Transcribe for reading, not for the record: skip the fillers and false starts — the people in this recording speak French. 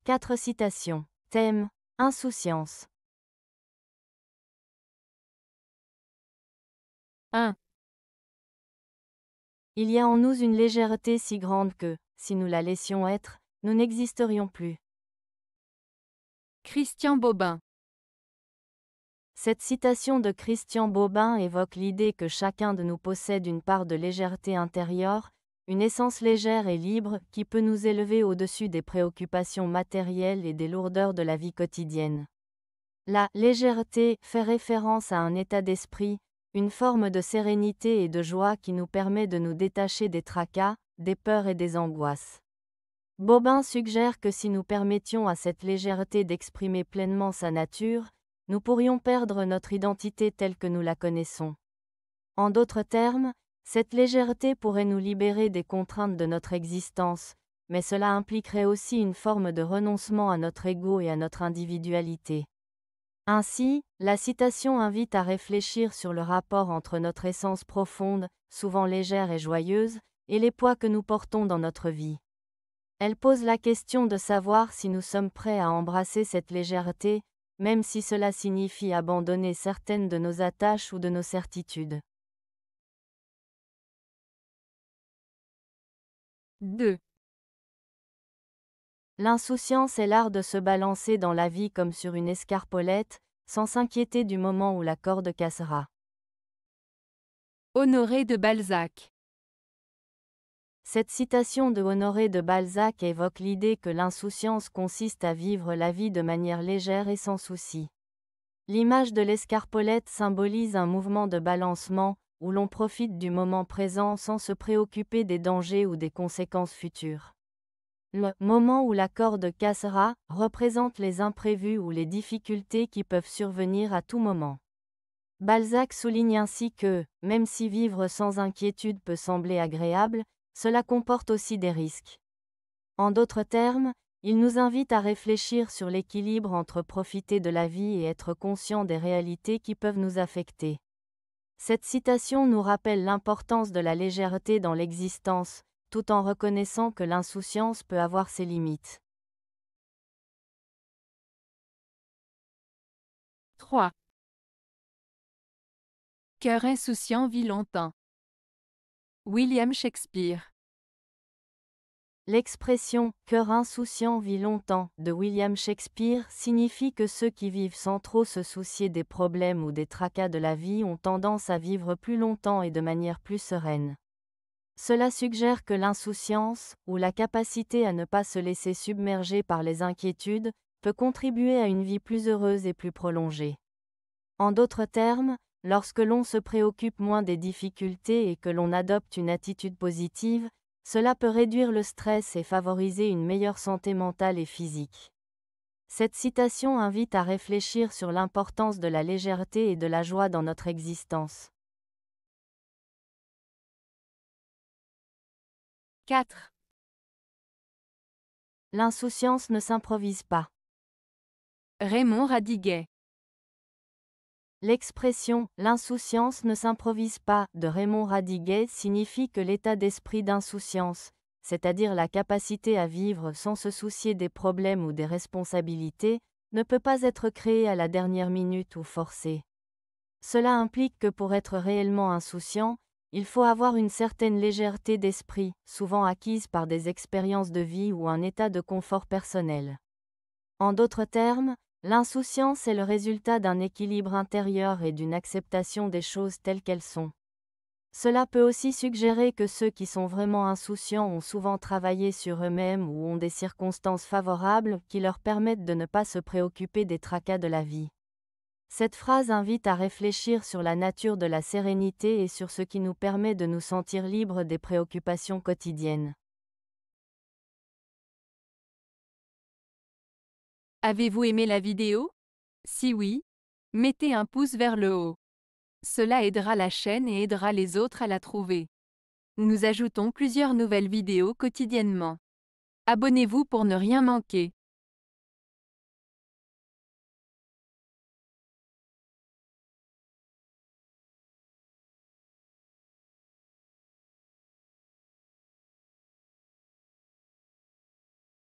4 citations. Thème: insouciance. 1. Il y a en nous une légèreté si grande que, si nous la laissions être, nous n'existerions plus. Christian Bobin. Cette citation de Christian Bobin évoque l'idée que chacun de nous possède une part de légèreté intérieure, une essence légère et libre qui peut nous élever au-dessus des préoccupations matérielles et des lourdeurs de la vie quotidienne. La légèreté fait référence à un état d'esprit, une forme de sérénité et de joie qui nous permet de nous détacher des tracas, des peurs et des angoisses. Bobin suggère que si nous permettions à cette légèreté d'exprimer pleinement sa nature, nous pourrions perdre notre identité telle que nous la connaissons. En d'autres termes, cette légèreté pourrait nous libérer des contraintes de notre existence, mais cela impliquerait aussi une forme de renoncement à notre ego et à notre individualité. Ainsi, la citation invite à réfléchir sur le rapport entre notre essence profonde, souvent légère et joyeuse, et les poids que nous portons dans notre vie. Elle pose la question de savoir si nous sommes prêts à embrasser cette légèreté, même si cela signifie abandonner certaines de nos attaches ou de nos certitudes. 2. L'insouciance est l'art de se balancer dans la vie comme sur une escarpolette, sans s'inquiéter du moment où la corde cassera. Honoré de Balzac. Cette citation de Honoré de Balzac évoque l'idée que l'insouciance consiste à vivre la vie de manière légère et sans souci. L'image de l'escarpolette symbolise un mouvement de balancement, où l'on profite du moment présent sans se préoccuper des dangers ou des conséquences futures. Le moment où la corde cassera représente les imprévus ou les difficultés qui peuvent survenir à tout moment. Balzac souligne ainsi que, même si vivre sans inquiétude peut sembler agréable, cela comporte aussi des risques. En d'autres termes, il nous invite à réfléchir sur l'équilibre entre profiter de la vie et être conscient des réalités qui peuvent nous affecter. Cette citation nous rappelle l'importance de la légèreté dans l'existence, tout en reconnaissant que l'insouciance peut avoir ses limites. 3. Cœur insouciant vit longtemps. William Shakespeare. L'expression « cœur insouciant vit longtemps » de William Shakespeare signifie que ceux qui vivent sans trop se soucier des problèmes ou des tracas de la vie ont tendance à vivre plus longtemps et de manière plus sereine. Cela suggère que l'insouciance, ou la capacité à ne pas se laisser submerger par les inquiétudes, peut contribuer à une vie plus heureuse et plus prolongée. En d'autres termes, lorsque l'on se préoccupe moins des difficultés et que l'on adopte une attitude positive, cela peut réduire le stress et favoriser une meilleure santé mentale et physique. Cette citation invite à réfléchir sur l'importance de la légèreté et de la joie dans notre existence. 4. L'insouciance ne s'improvise pas. Raymond Radiguet. L'expression « l'insouciance ne s'improvise pas » de Raymond Radiguet signifie que l'état d'esprit d'insouciance, c'est-à-dire la capacité à vivre sans se soucier des problèmes ou des responsabilités, ne peut pas être créé à la dernière minute ou forcé. Cela implique que pour être réellement insouciant, il faut avoir une certaine légèreté d'esprit, souvent acquise par des expériences de vie ou un état de confort personnel. En d'autres termes, l'insouciance est le résultat d'un équilibre intérieur et d'une acceptation des choses telles qu'elles sont. Cela peut aussi suggérer que ceux qui sont vraiment insouciants ont souvent travaillé sur eux-mêmes ou ont des circonstances favorables qui leur permettent de ne pas se préoccuper des tracas de la vie. Cette phrase invite à réfléchir sur la nature de la sérénité et sur ce qui nous permet de nous sentir libres des préoccupations quotidiennes. Avez-vous aimé la vidéo? Si oui, mettez un pouce vers le haut. Cela aidera la chaîne et aidera les autres à la trouver. Nous ajoutons plusieurs nouvelles vidéos quotidiennement. Abonnez-vous pour ne rien manquer.